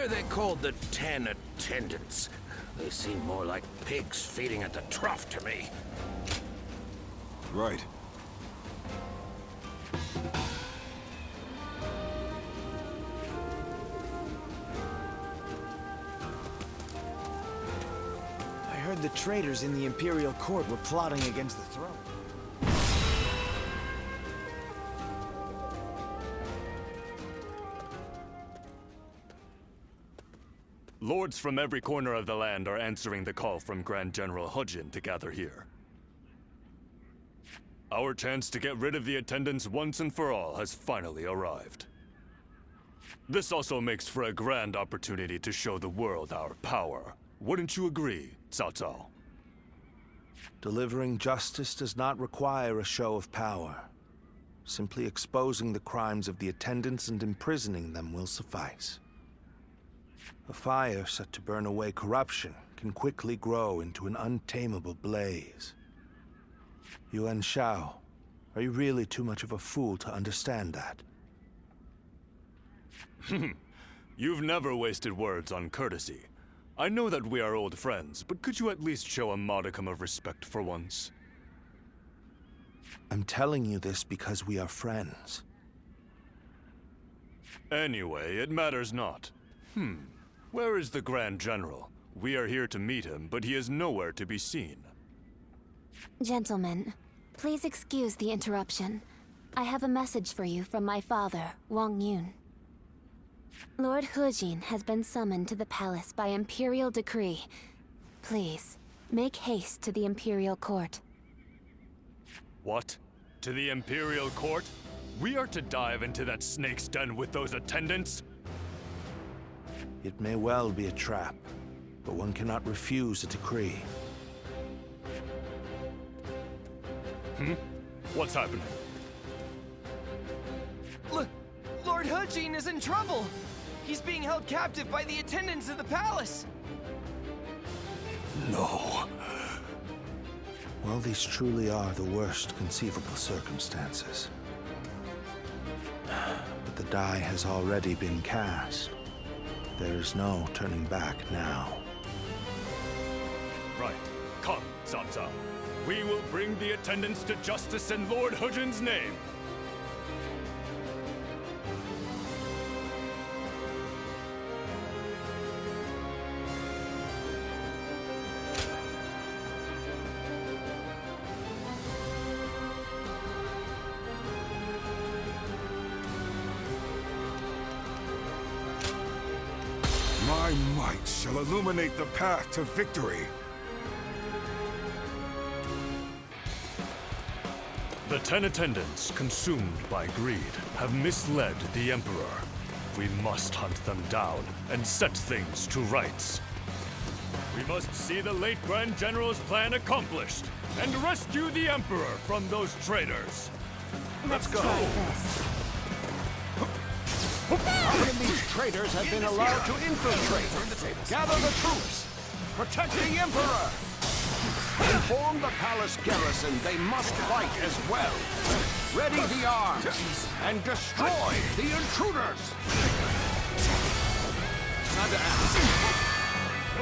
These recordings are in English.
are they called the 10 attendants? They seem more like pigs feeding at the trough to me. Right. I heard the traitors in the Imperial Court were plotting against the throne. Lords from every corner of the land are answering the call from Grand General Hujin to gather here. Our chance to get rid of the attendants once and for all has finally arrived. This also makes for a grand opportunity to show the world our power. Wouldn't you agree, Cao Cao? Delivering justice does not require a show of power. Simply exposing the crimes of the attendants and imprisoning them will suffice. A fire set to burn away corruption can quickly grow into an untamable blaze. Yuan Shao, are you really too much of a fool to understand that? You've never wasted words on courtesy. I know that we are old friends, but could you at least show a modicum of respect for once? I'm telling you this because we are friends. Anyway, it matters not. Where is the Grand General? We are here to meet him, but he is nowhere to be seen. Gentlemen, please excuse the interruption. I have a message for you from my father, Wang Yun. Lord Hujin has been summoned to the palace by Imperial decree. Please, make haste to the Imperial Court. What? To the Imperial Court? We are to dive into that snake's den with those attendants? It may well be a trap, but one cannot refuse a decree. What's happening? Look, Lord Hujin is in trouble! He's being held captive by the attendants of the palace! No. Well, these truly are the worst conceivable circumstances. But the die has already been cast. There is no turning back now. Right. Come, Cao Cao. We will bring the attendants to justice in Lord Hujin's name. My might shall illuminate the path to victory. The 10 attendants, consumed by greed, have misled the Emperor. We must hunt them down and set things to rights. We must see the late Grand General's plan accomplished and rescue the Emperor from those traitors. Let's go. Try this. How can these traitors have been allowed to infiltrate? Gather the troops! Protect the Emperor! Inform the palace garrison they must fight as well. Ready the arms and destroy the intruders! Time to act.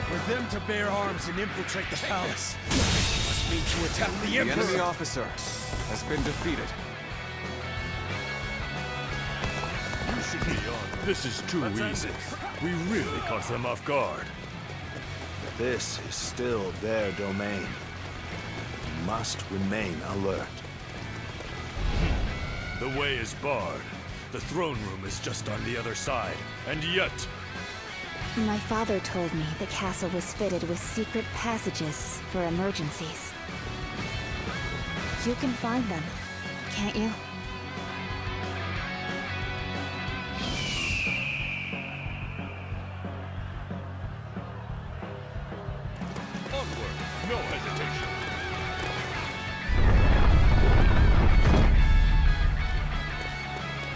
For them to bear arms and infiltrate the palace must mean to attack the Emperor! The enemy officer has been defeated. You should be on. This is too easy. We really caught them off guard. This is still their domain. You must remain alert. The way is barred. The throne room is just on the other side. And yet... My father told me the castle was fitted with secret passages for emergencies. You can find them, can't you? Onward! No hesitation!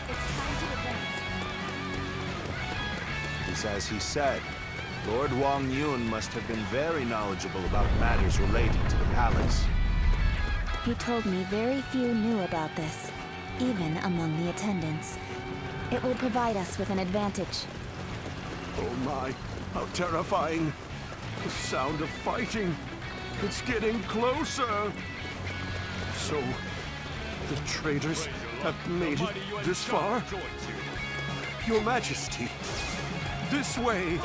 It's time to advance. It's as he said. Lord Wang Yun must have been very knowledgeable about matters relating to the palace. He told me very few knew about this, even among the attendants. It will provide us with an advantage. Oh my, how terrifying. The sound of fighting. It's getting closer. So, the traitors have made it this far? Your Majesty, this way.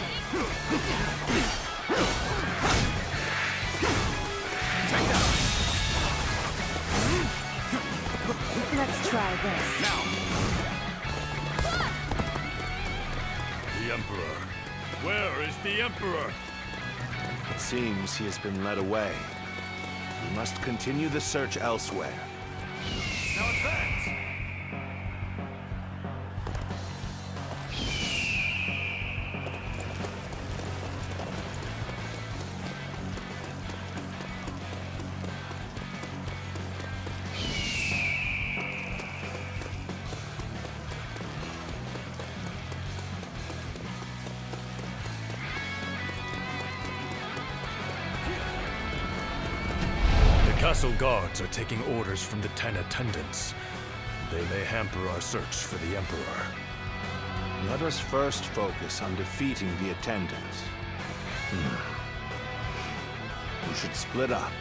Let's try this. Now, The Emperor. Where is the Emperor? It seems he has been led away. We must continue the search elsewhere. Now advance! The castle guards are taking orders from the 10 attendants. They may hamper our search for the Emperor. Let us first focus on defeating the attendants. We should split up.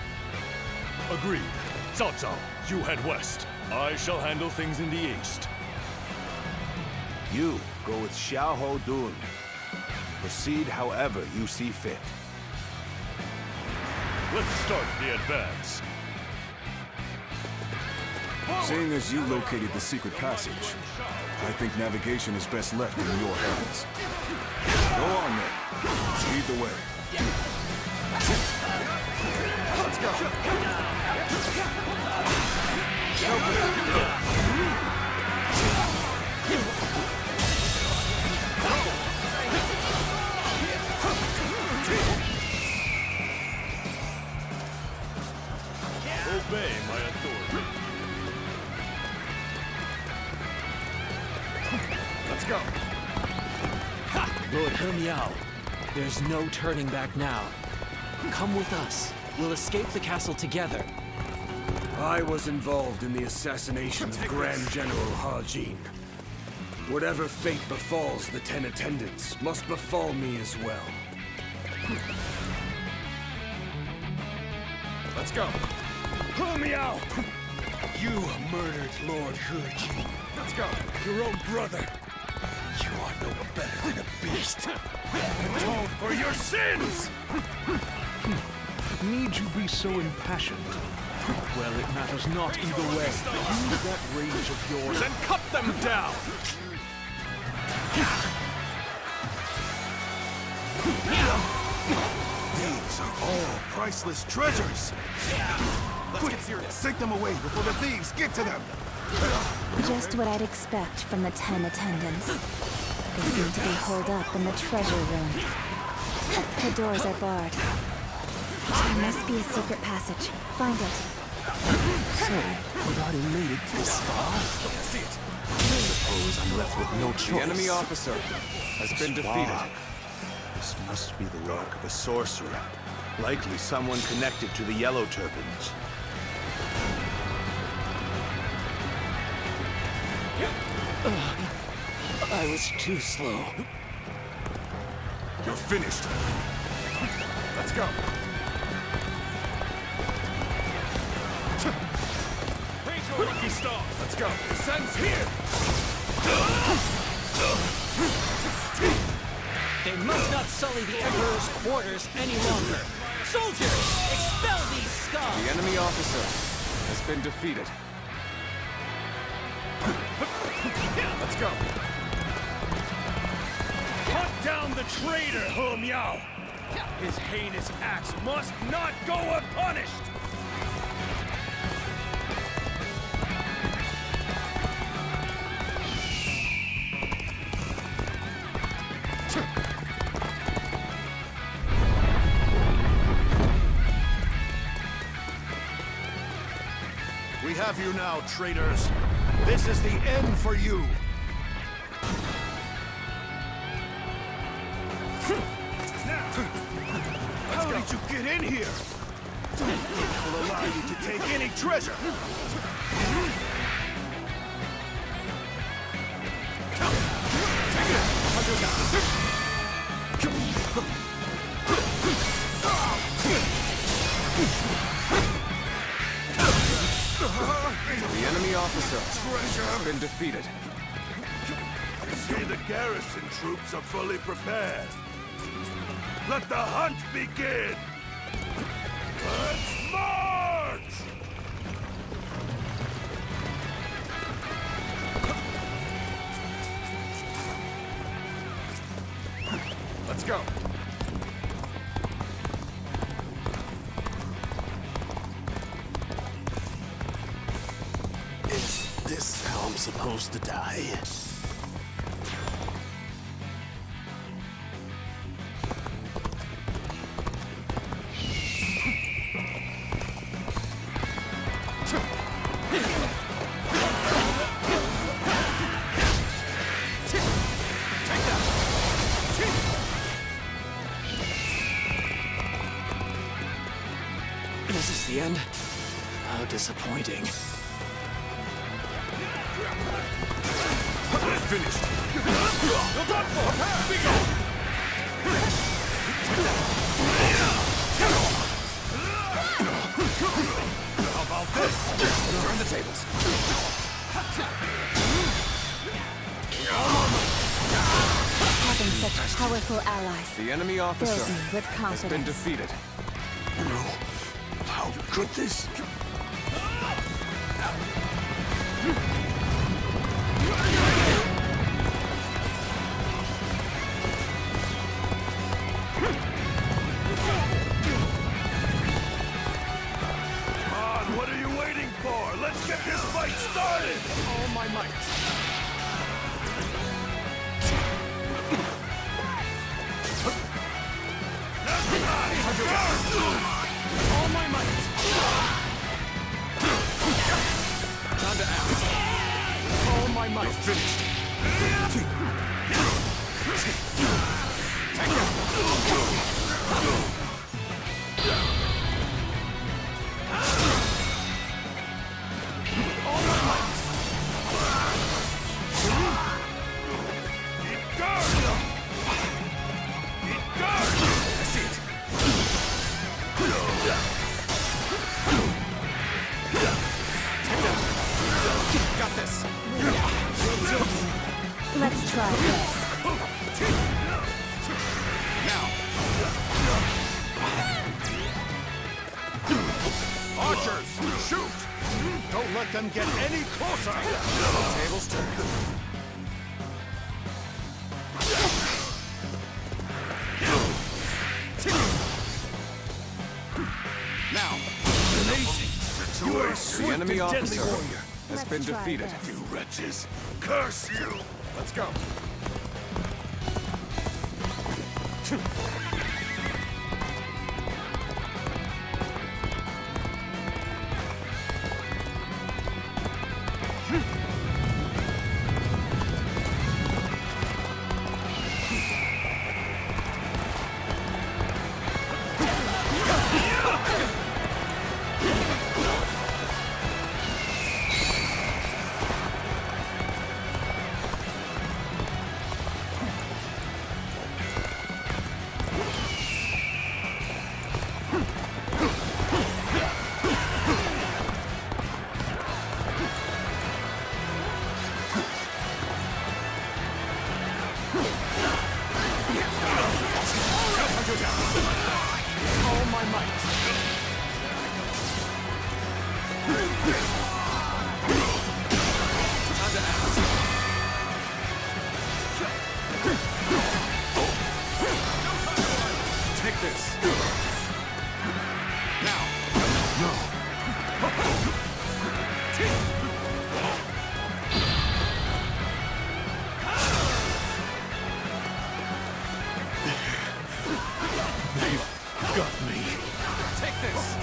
Agreed. Cao Cao, you head west. I shall handle things in the east. You go with Xiahou Dun. Proceed however you see fit. Let's start the advance. Seeing as you located the secret passage, I think navigation is best left in your hands. Go on then. Lead the way. let's go. Obey my authority. Let's go. Lord He Miao, there's no turning back now. Come with us. We'll escape the castle together. I was involved in the assassination of Grand General Ha Jin. Whatever fate befalls the 10 attendants must befall me as well. Let's go. He Miao! You murdered Lord He Jin. Let's go. Your own brother. You are no better than a beast. Atone for your sins! Need you be so impassioned? Well, it matters not either way. Use that rage of yours And cut them down. These are all priceless treasures. Let's get serious. Take them away before the thieves get to them. Just what I'd expect from the 10 attendants. They seem to be holed up in the treasure room. The doors are barred. There must be a secret passage. Find it. So, we've already made it this far? Suppose I'm left with no choice. The enemy officer has been defeated. Swag. This must be the work of a sorcerer. Likely someone connected to the Yellow Turbans. I was too slow. You're finished. Let's go. Lucky star. Let's go. Descends here. They must not sully the Emperor's quarters any longer. Soldiers, expel these scum! The enemy officer has been defeated. Let's go. Hunt down the traitor, He Miao! His heinous acts must not go unpunished! We have you now, traitors. This is the end for you. How did you get in here? Will allow you to take any treasure. The enemy officer has been defeated. See, the garrison troops are fully prepared. Let the hunt begin! Let's march! Let's go. Is this how I'm supposed to die? This is the end? How disappointing. Finished! How about this? Turn the tables. Having such powerful allies The enemy officer fills me with has been confidence. defeated. No. How could this? Come on, what are you waiting for? Let's get this fight started! All my might. All my might. Time to act. All my might. Finished. Take Got this. Let's try this. Now. Archers, shoot! Don't let them get any closer! Tables turned. Now. You are a The swift enemy and deadly officer warrior. has been Let's try defeated. this. You wretches! Curse you! Let's go. All my might! Time to act. Take this. Now. Got me. Take this.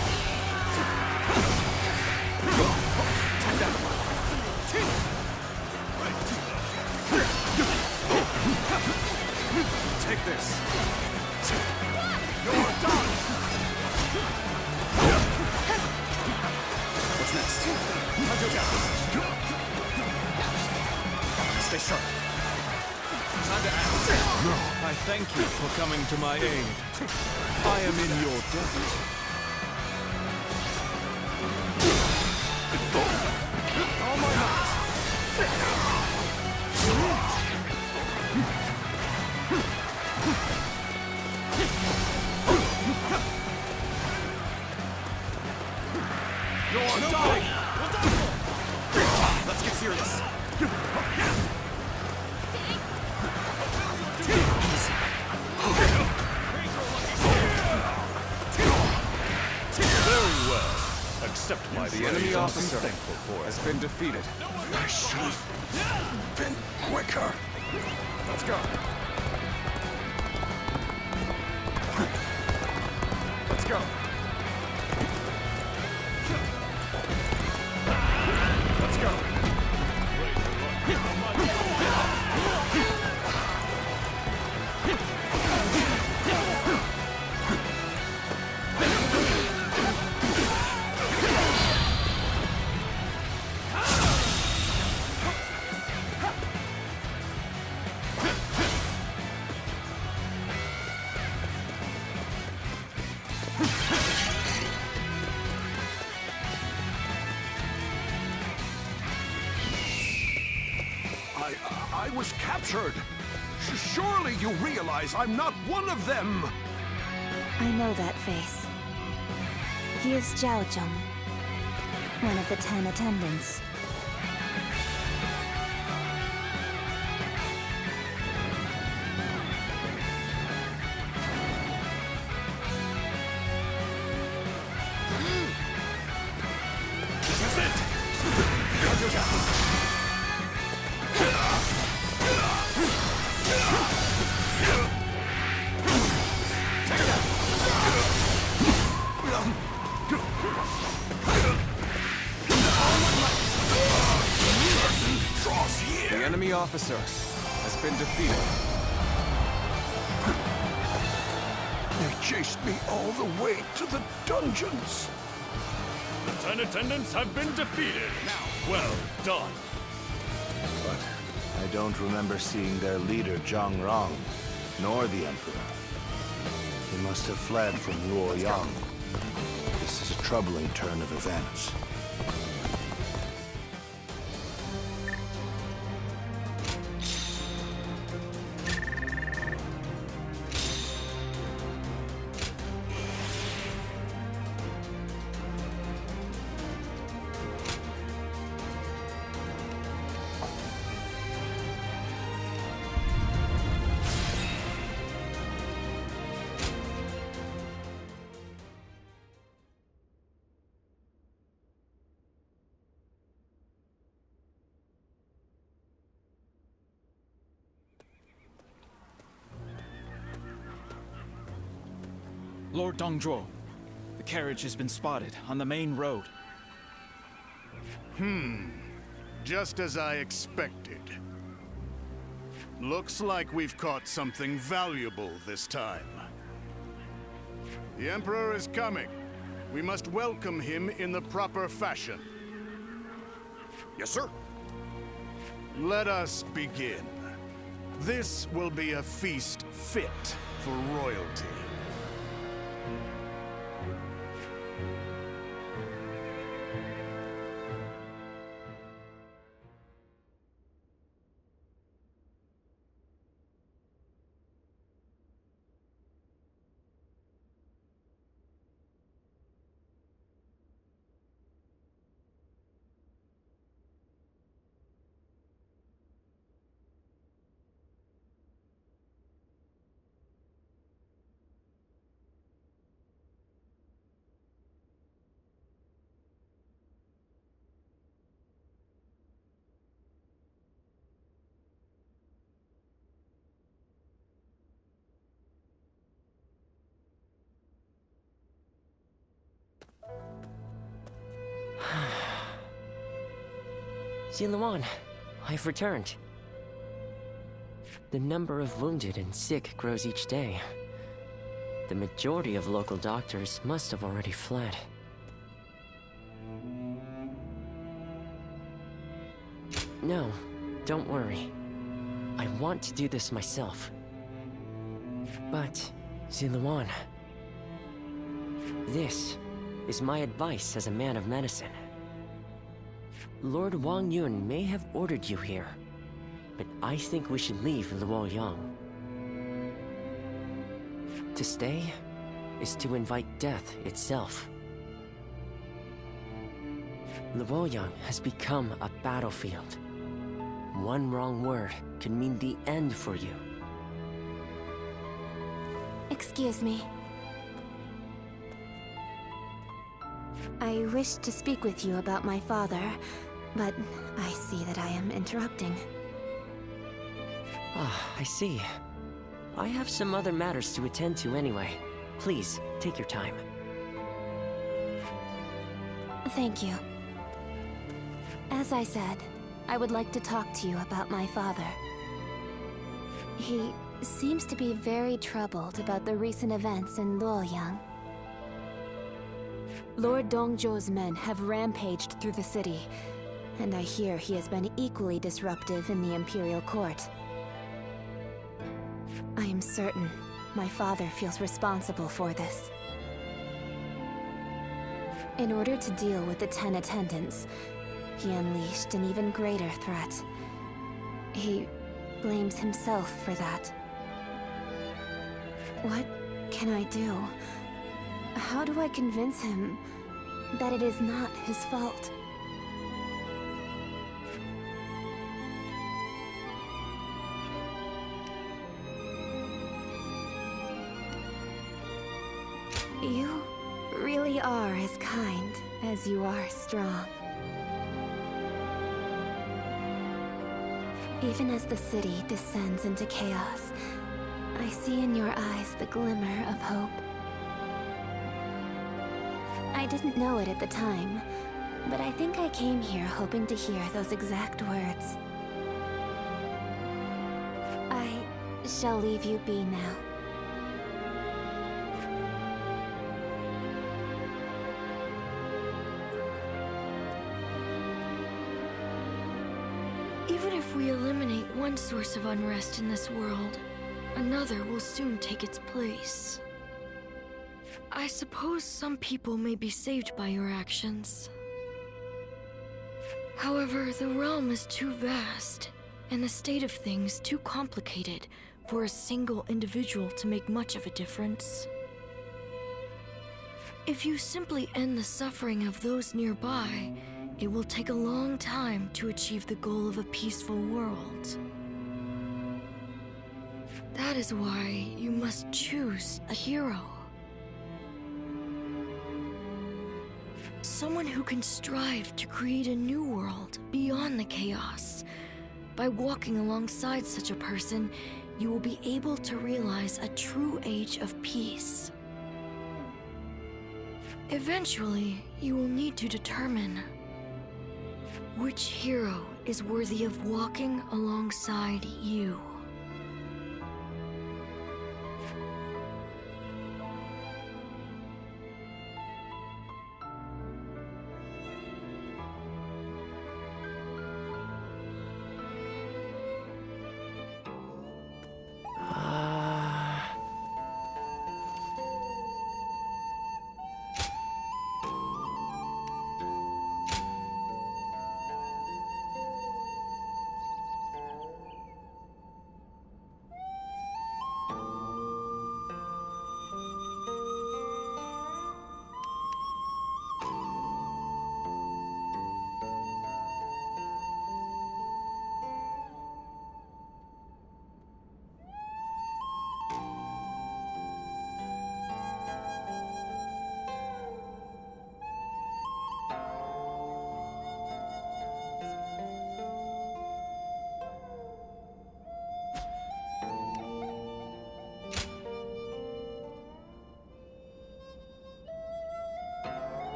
Take this. You're done! What's next? Stay sharp. Time to act. No. I Thank you for coming to my aid. I am in your debt. All my might! You're dying! Let's get serious. Very well. Accept my The enemy praise. officer I'm thankful for it. has been defeated. I should have been quicker. Let's go. Let's go. Let's go. I was captured. Surely you realize I'm not one of them. I know that face. He is Zhao Zhong, one of the 10 attendants. The enemy officer has been defeated. They chased me all the way to the dungeons. The 10 attendants have been defeated. Well done. But I don't remember seeing their leader, Zhang Rong, nor the Emperor. He must have fled from Luoyang. This is a troubling turn of events. Lord Dongzhuo, the carriage has been spotted on the main road. Just as I expected. Looks like we've caught something valuable this time. The Emperor is coming. We must welcome him in the proper fashion. Yes, sir. Let us begin. This will be a feast fit for royalty. Ziluan, I've returned. The number of wounded and sick grows each day. The majority of local doctors must have already fled. No, don't worry. I want to do this myself. But, Ziluan, this is my advice as a man of medicine. Lord Wang Yun may have ordered you here, but I think we should leave Luoyang. To stay is to invite death itself. Luoyang has become a battlefield. One wrong word could mean the end for you. Excuse me. I wish to speak with you about my father, but I see that I am interrupting. Ah, I see. I have some other matters to attend to anyway. Please, take your time. Thank you. As I said, I would like to talk to you about my father. He seems to be very troubled about the recent events in Luoyang. Lord Dongzhou's men have rampaged through the city, and I hear he has been equally disruptive in the Imperial Court. I am certain my father feels responsible for this. In order to deal with the 10 attendants, he unleashed an even greater threat. He blames himself for that. What can I do? How do I convince him that it is not his fault? You really are as kind as you are strong. Even as the city descends into chaos, I see in your eyes the glimmer of hope. I didn't know it at the time, but I think I came here hoping to hear those exact words. I shall leave you be now. Even if we eliminate one source of unrest in this world, another will soon take its place. I suppose some people may be saved by your actions. However, the realm is too vast, and the state of things too complicated for a single individual to make much of a difference. If you simply end the suffering of those nearby, it will take a long time to achieve the goal of a peaceful world. That is why you must choose a hero. Someone who can strive to create a new world beyond the chaos. By walking alongside such a person, you will be able to realize a true age of peace. Eventually, you will need to determine which hero is worthy of walking alongside you.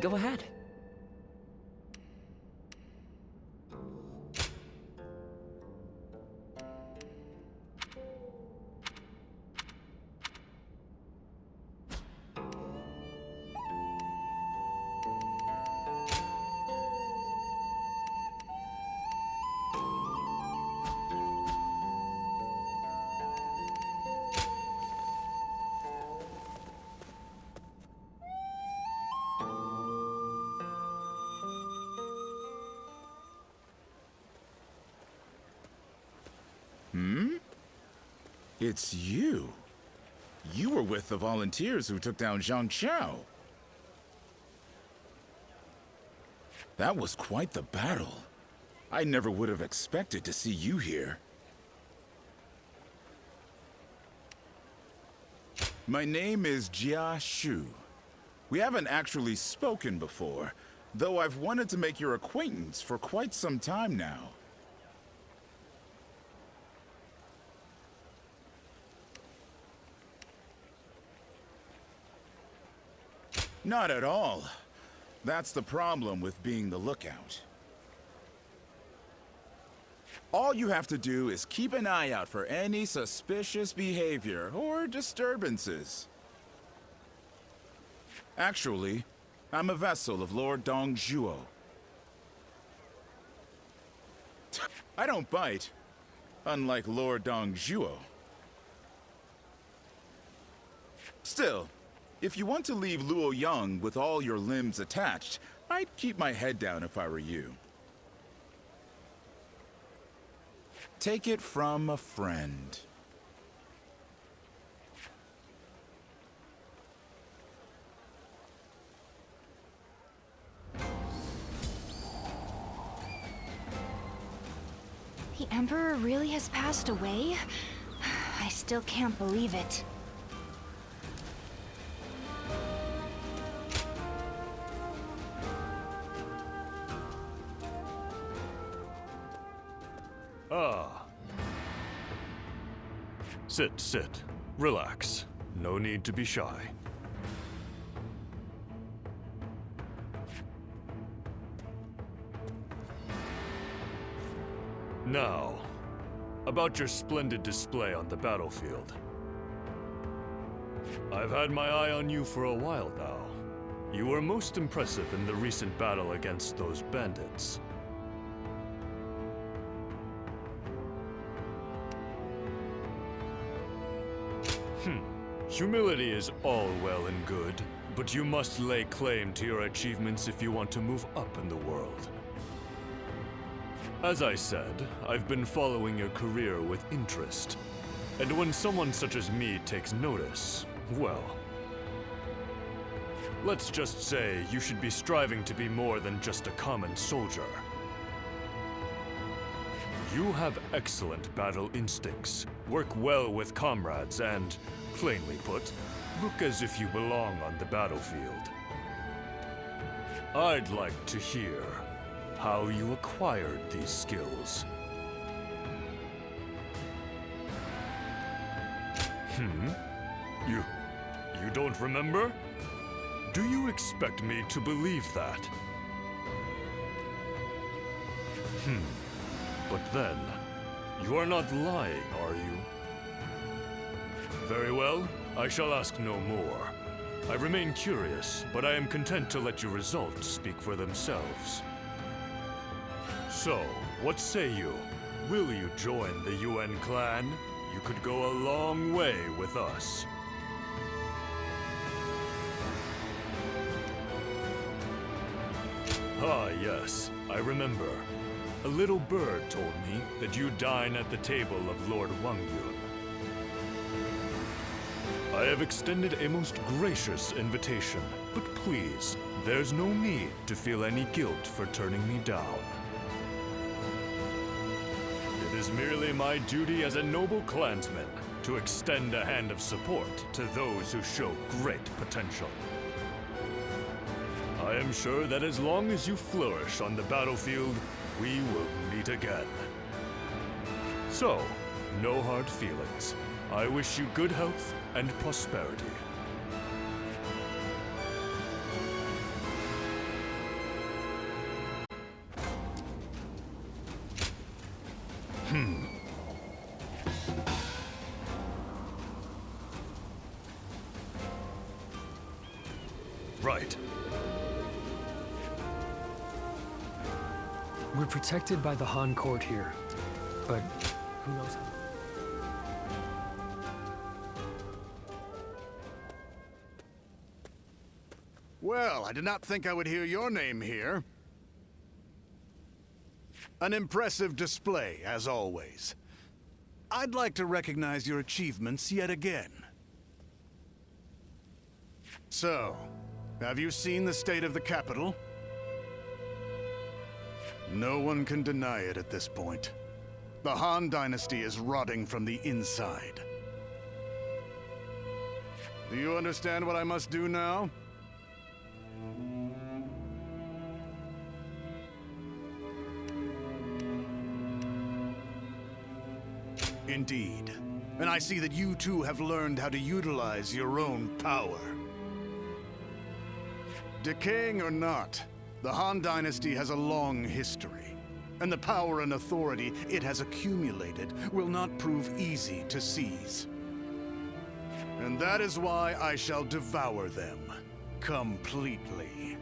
Go ahead. It's you. You were with the volunteers who took down Zhang Qiao. That was quite the battle. I never would have expected to see you here. My name is Jia Shu. We haven't actually spoken before, though I've wanted to make your acquaintance for quite some time now. Not at all. That's the problem with being the lookout. All you have to do is keep an eye out for any suspicious behavior or disturbances. Actually, I'm a vessel of Lord Dongzhuo. I don't bite, unlike Lord Dongzhuo. Still, if you want to leave Luoyang with all your limbs attached, I'd keep my head down if I were you. Take it from a friend. The Emperor really has passed away? I still can't believe it. Sit. Relax. No need to be shy. Now, about your splendid display on the battlefield. I've had my eye on you for a while now. You were most impressive in the recent battle against those bandits. Humility is all well and good, but you must lay claim to your achievements if you want to move up in the world. As I said, I've been following your career with interest. And when someone such as me takes notice, well, let's just say you should be striving to be more than just a common soldier. You have excellent battle instincts, work well with comrades, and, plainly put, look as if you belong on the battlefield. I'd like to hear how you acquired these skills. You don't remember? Do you expect me to believe that? But then, you are not lying, are you? Very well, I shall ask no more. I remain curious, but I am content to let your results speak for themselves. So, what say you? Will you join the UN clan? You could go a long way with us. Ah, yes, I remember. A little bird told me that you dine at the table of Lord Wang Yun. I have extended a most gracious invitation, but please, there's no need to feel any guilt for turning me down. It is merely my duty as a noble clansman to extend a hand of support to those who show great potential. I am sure that as long as you flourish on the battlefield, we will meet again. So, no hard feelings. I wish you good health and prosperity. right. We're protected by the Han court here, but who knows how? Well, I did not think I would hear your name here. An impressive display, as always. I'd like to recognize your achievements yet again. So, have you seen the state of the capital? No one can deny it at this point. The Han Dynasty is rotting from the inside. Do you understand what I must do now? Indeed. And I see that you too have learned how to utilize your own power. Decaying or not, the Han Dynasty has a long history, and the power and authority it has accumulated will not prove easy to seize. And that is why I shall devour them completely.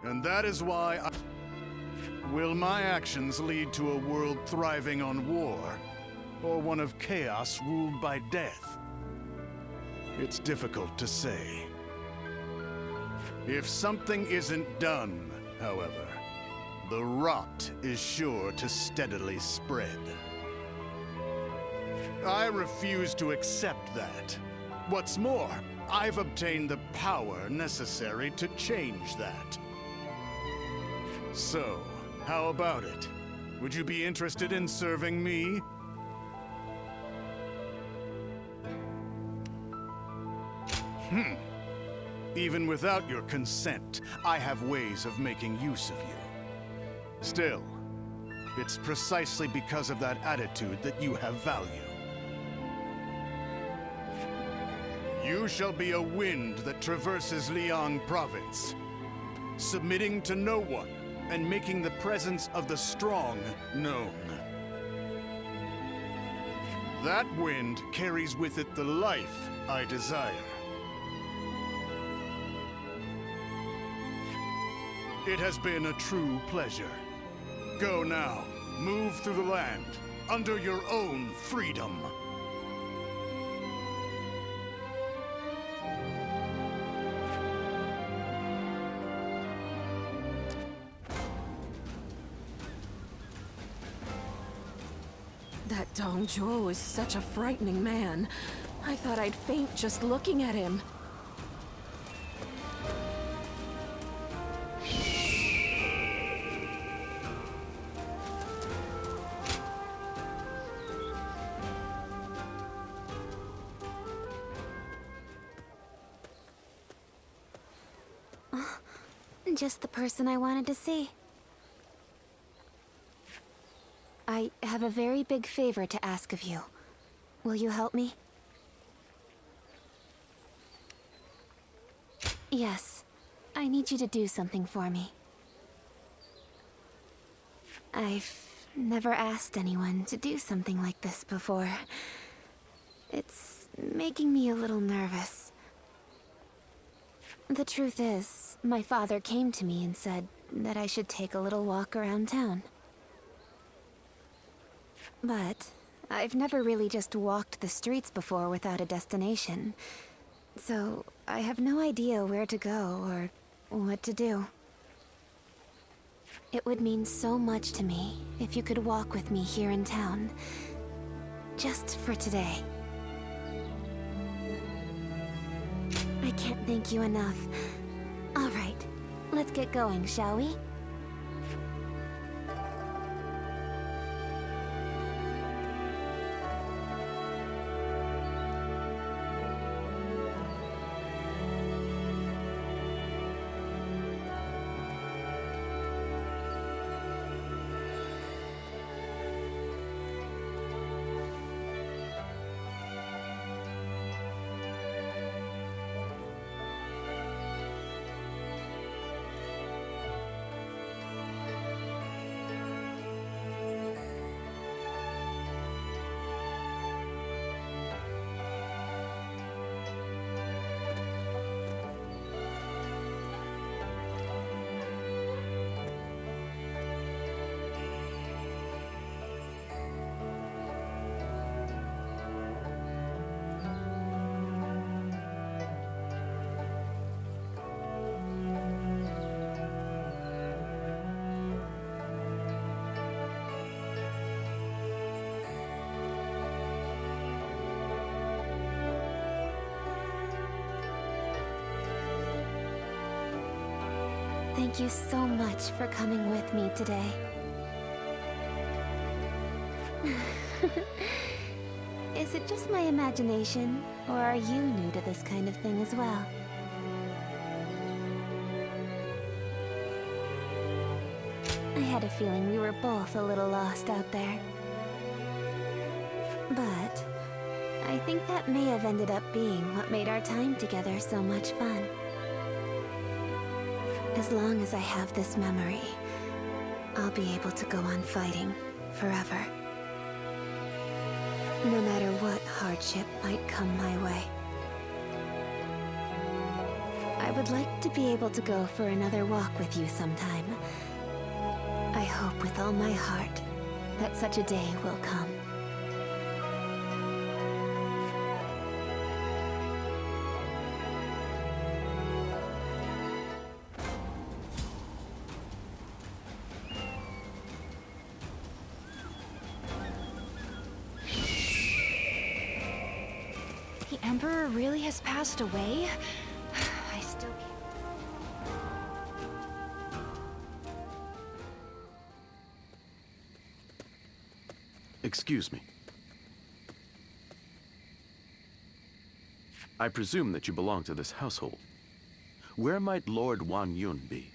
And that is why I... Will my actions lead to a world thriving on war, or one of chaos ruled by death? It's difficult to say. If something isn't done, however, the rot is sure to steadily spread. I refuse to accept that. What's more, I've obtained the power necessary to change that. So, how about it? Would you be interested in serving me? Even without your consent, I have ways of making use of you. Still, it's precisely because of that attitude that you have value. You shall be a wind that traverses Liang Province, submitting to no one and making the presence of the strong known. That wind carries with it the life I desire. It has been a true pleasure. Go now. Move through the land, under your own freedom. That Dong Zhuo is such a frightening man. I thought I'd faint just looking at him. Just the person I wanted to see. I have a very big favor to ask of you. Will you help me? Yes. I need you to do something for me. I've never asked anyone to do something like this before. It's making me a little nervous. The truth is, my father came to me and said that I should take a little walk around town. But I've never really just walked the streets before without a destination. So I have no idea where to go or what to do. It would mean so much to me if you could walk with me here in town. Just for today. I can't thank you enough. All right, let's get going, shall we? Thank you so much for coming with me today. Is it just my imagination, or are you new to this kind of thing as well? I had a feeling we were both a little lost out there. But I think that may have ended up being what made our time together so much fun. As long as I have this memory, I'll be able to go on fighting forever. No matter what hardship might come my way. I would like to be able to go for another walk with you sometime. I hope with all my heart that such a day will come. The Emperor really has passed away? I still can't... Excuse me. I presume that you belong to this household. Where might Lord Wan Yun be?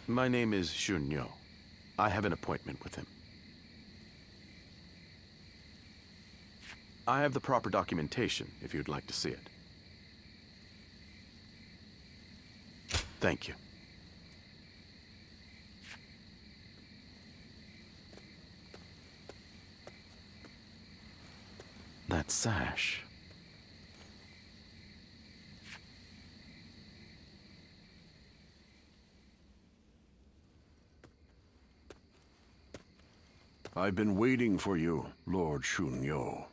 My name is Shun Yo. I have an appointment with him. I have the proper documentation if you'd like to see it. Thank you. That sash. I've been waiting for you, Lord Shun Yo.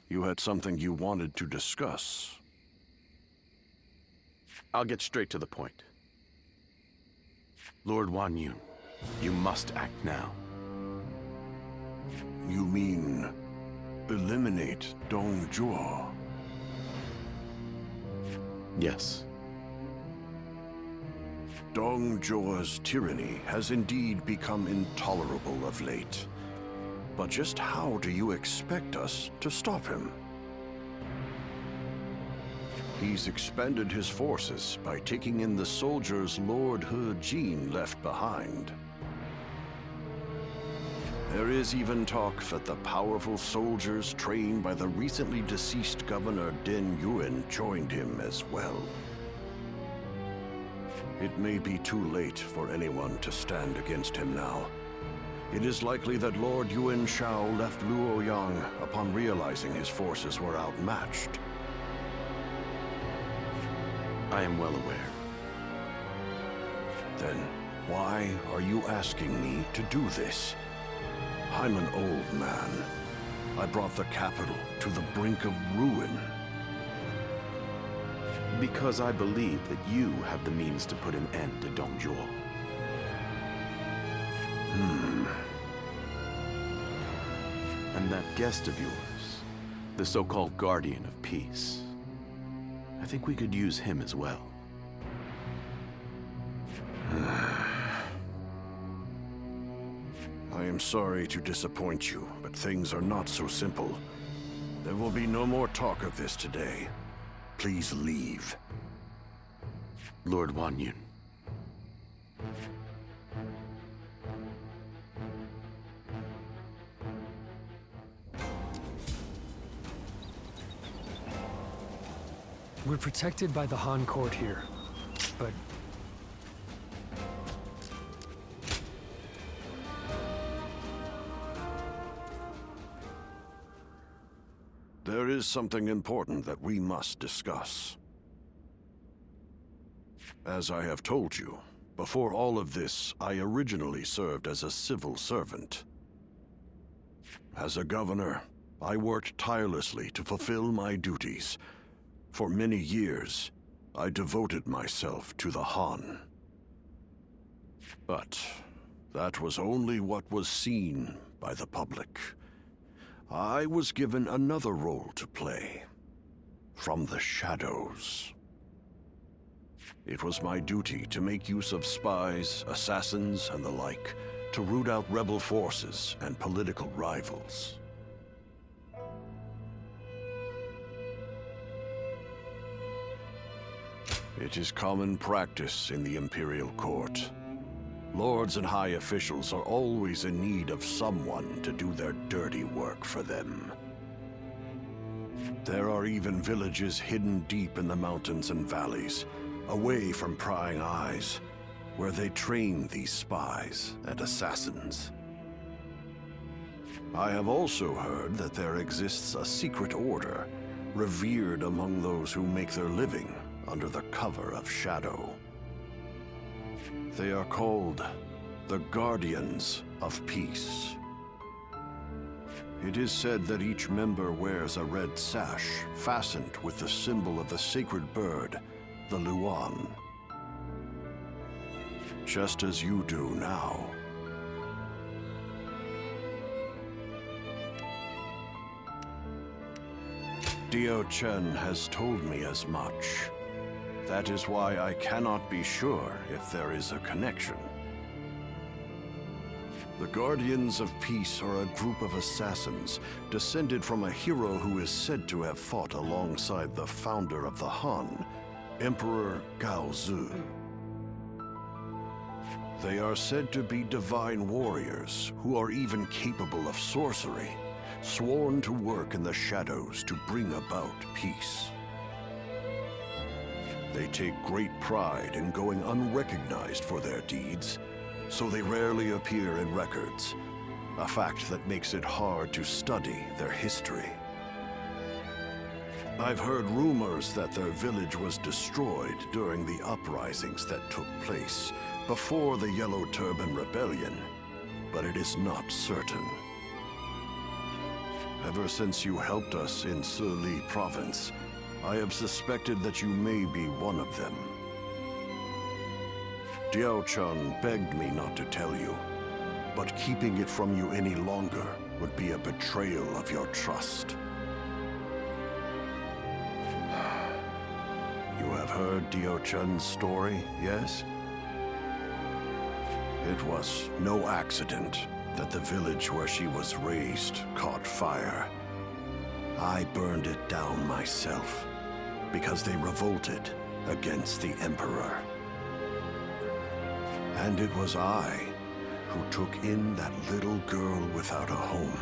You had something you wanted to discuss. I'll get straight to the point. Lord Wan Yun, you must act now. You mean eliminate Dong Zhuo? Yes. Dong Zhuo's tyranny has indeed become intolerable of late. But just how do you expect us to stop him? He's expanded his forces by taking in the soldiers Lord He Jin left behind. There is even talk that the powerful soldiers trained by the recently deceased Governor Den Yuan joined him as well. It may be too late for anyone to stand against him now. It is likely that Lord Yuan Shao left Luoyang upon realizing his forces were outmatched. I am well aware. Then, why are you asking me to do this? I'm an old man. I brought the capital to the brink of ruin. Because I believe that you have the means to put an end to Dong Zhuo. And that guest of yours, the so-called Guardian of Peace. I think we could use him as well. I am sorry to disappoint you, but things are not so simple. There will be no more talk of this today. Please leave. Lord Wan Yun. We're protected by the Han court here, but... There is something important that we must discuss. As I have told you, before all of this, I originally served as a civil servant. As a governor, I worked tirelessly to fulfill my duties. For many years, I devoted myself to the Han. But that was only what was seen by the public. I was given another role to play. from the shadows. It was my duty to make use of spies, assassins, and the like, to root out rebel forces and political rivals. It is common practice in the Imperial Court. Lords and high officials are always in need of someone to do their dirty work for them. There are even villages hidden deep in the mountains and valleys, away from prying eyes, where they train these spies and assassins. I have also heard that there exists a secret order, revered among those who make their living under the cover of shadow. They are called the Guardians of Peace. It is said that each member wears a red sash fastened with the symbol of the sacred bird, the Luan. Just as you do now. Dio Chen has told me as much. That is why I cannot be sure if there is a connection. The Guardians of Peace are a group of assassins descended from a hero who is said to have fought alongside the founder of the Han, Emperor Gaozu. They are said to be divine warriors who are even capable of sorcery, sworn to work in the shadows to bring about peace. They take great pride in going unrecognized for their deeds, so they rarely appear in records, a fact that makes it hard to study their history. I've heard rumors that their village was destroyed during the uprisings that took place before the Yellow Turban Rebellion, but it is not certain. Ever since you helped us in Sili Province, I have suspected that you may be one of them. Diao Chun begged me not to tell you, but keeping it from you any longer would be a betrayal of your trust. You have heard Dio Chun's story, yes? It was no accident that the village where she was raised caught fire. I burned it down myself because they revolted against the Emperor. And it was I who took in that little girl without a home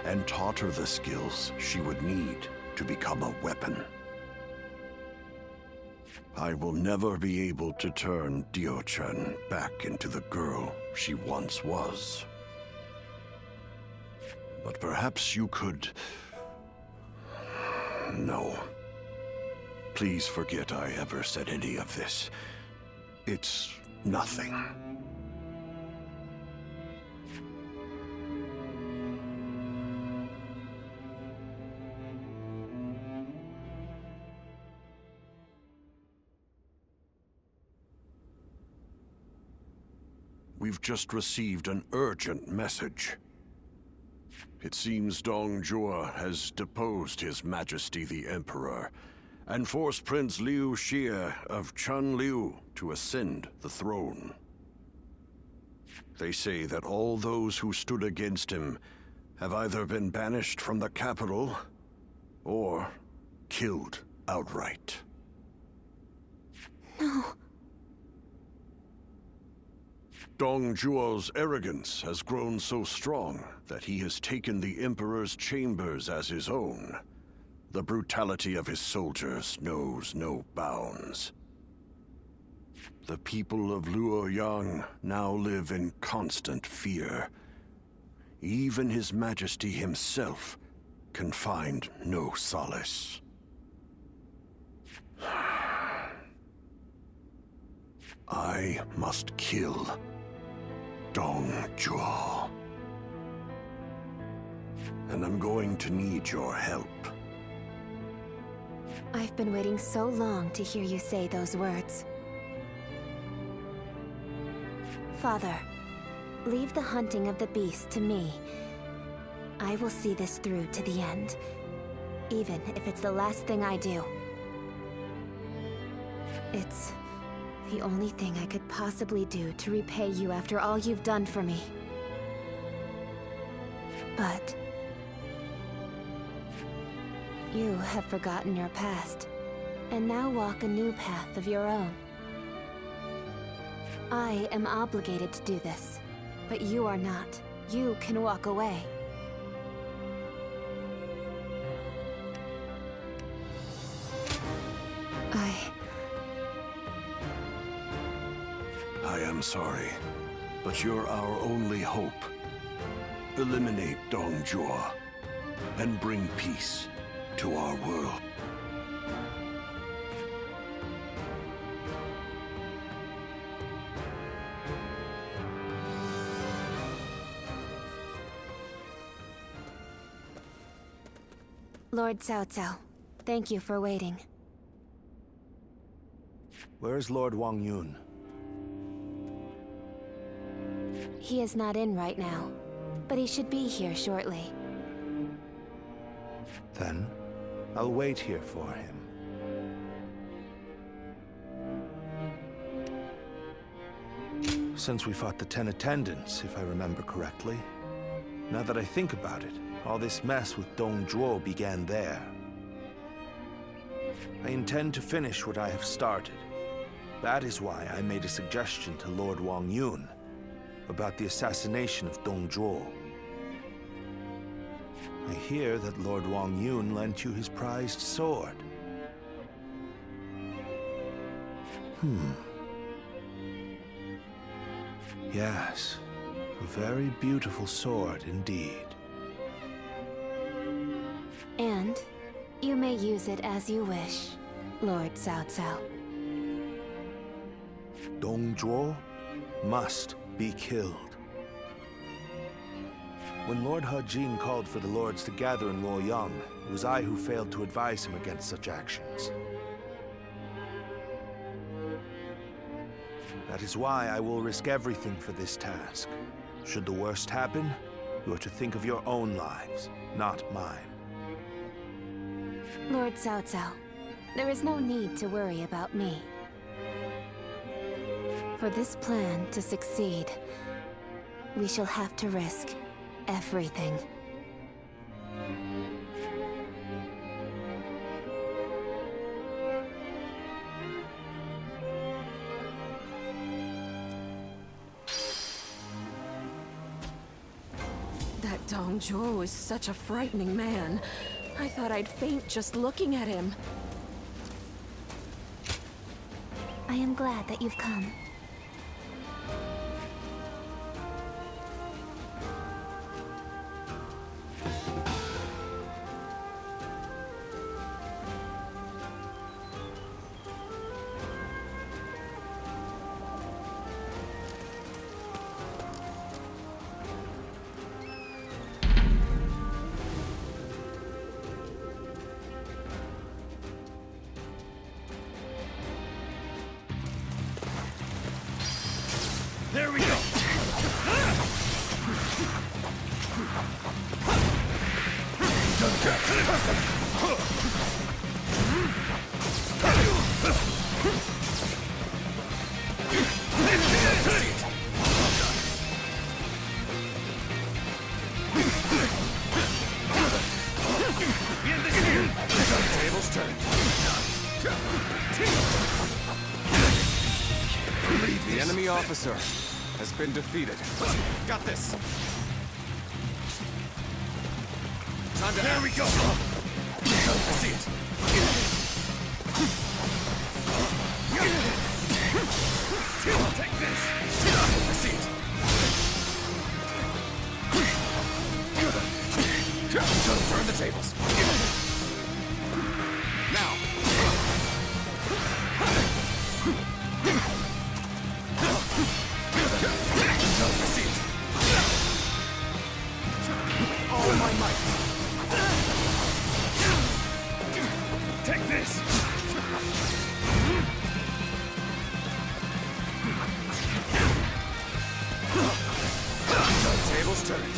and taught her the skills she would need to become a weapon. I will never be able to turn Dio-chan back into the girl she once was. But perhaps you could... No. Please forget I ever said any of this. It's nothing. We've just received an urgent message. It seems Dong Zhuo has deposed His Majesty the Emperor and forced Prince Liu Xie of Chunliu to ascend the throne. They say that all those who stood against him have either been banished from the capital or killed outright. No. Dong Zhuo's arrogance has grown so strong that he has taken the Emperor's chambers as his own. The brutality of his soldiers knows no bounds. The people of Luoyang now live in constant fear. Even His Majesty himself can find no solace. I must kill Dong Zhuo. And I'm going to need your help. I've been waiting so long to hear you say those words. Father, leave the hunting of the beast to me. I will see this through to the end. even if it's the last thing I do. It's the only thing I could possibly do to repay you after all you've done for me. But you have forgotten your past, and now walk a new path of your own. I am obligated to do this, but you are not. You can walk away. I am sorry, but you're our only hope. Eliminate Dongjua and bring peace to our world. Lord Cao Cao, thank you for waiting. Where's Lord Wang Yun? He is not in right now, but he should be here shortly. Then, I'll wait here for him. Since we fought the 10 attendants, if I remember correctly. Now that I think about it, all this mess with Dongzhuo began there. I intend to finish what I have started. That is why I made a suggestion to Lord Wang Yun about the assassination of Dongzhuo. I hear that Lord Wang Yun lent you his prized sword. Yes, a very beautiful sword indeed. And you may use it as you wish, Lord Cao Cao. Dongzhuo must be killed. When Lord He called for the lords to gather in Luoyang, it was I who failed to advise him against such actions. That is why I will risk everything for this task. Should the worst happen, you are to think of your own lives, not mine. Lord Cao Cao, there is no need to worry about me. For this plan to succeed, we shall have to risk everything. That Dongzhuo is such a frightening man. I thought I'd faint just looking at him. I am glad that you've come. There we go! Tables turned. The enemy officer has been defeated. Got this. Time to there we go. I see it. Take this. I see it. Turn the tables. Now. All my might. Take this. Tables turned.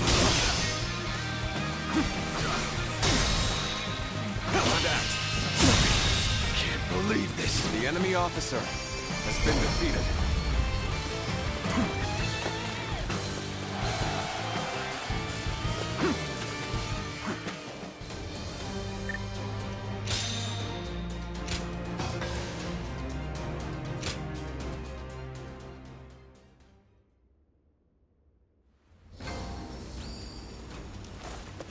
enemy officer has been defeated.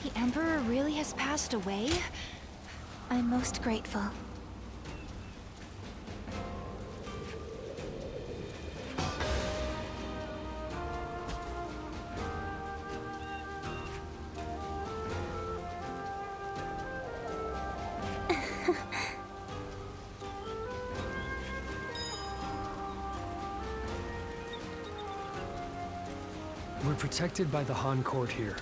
The Emperor really has passed away? I'm most grateful. We're protected by the Han court here.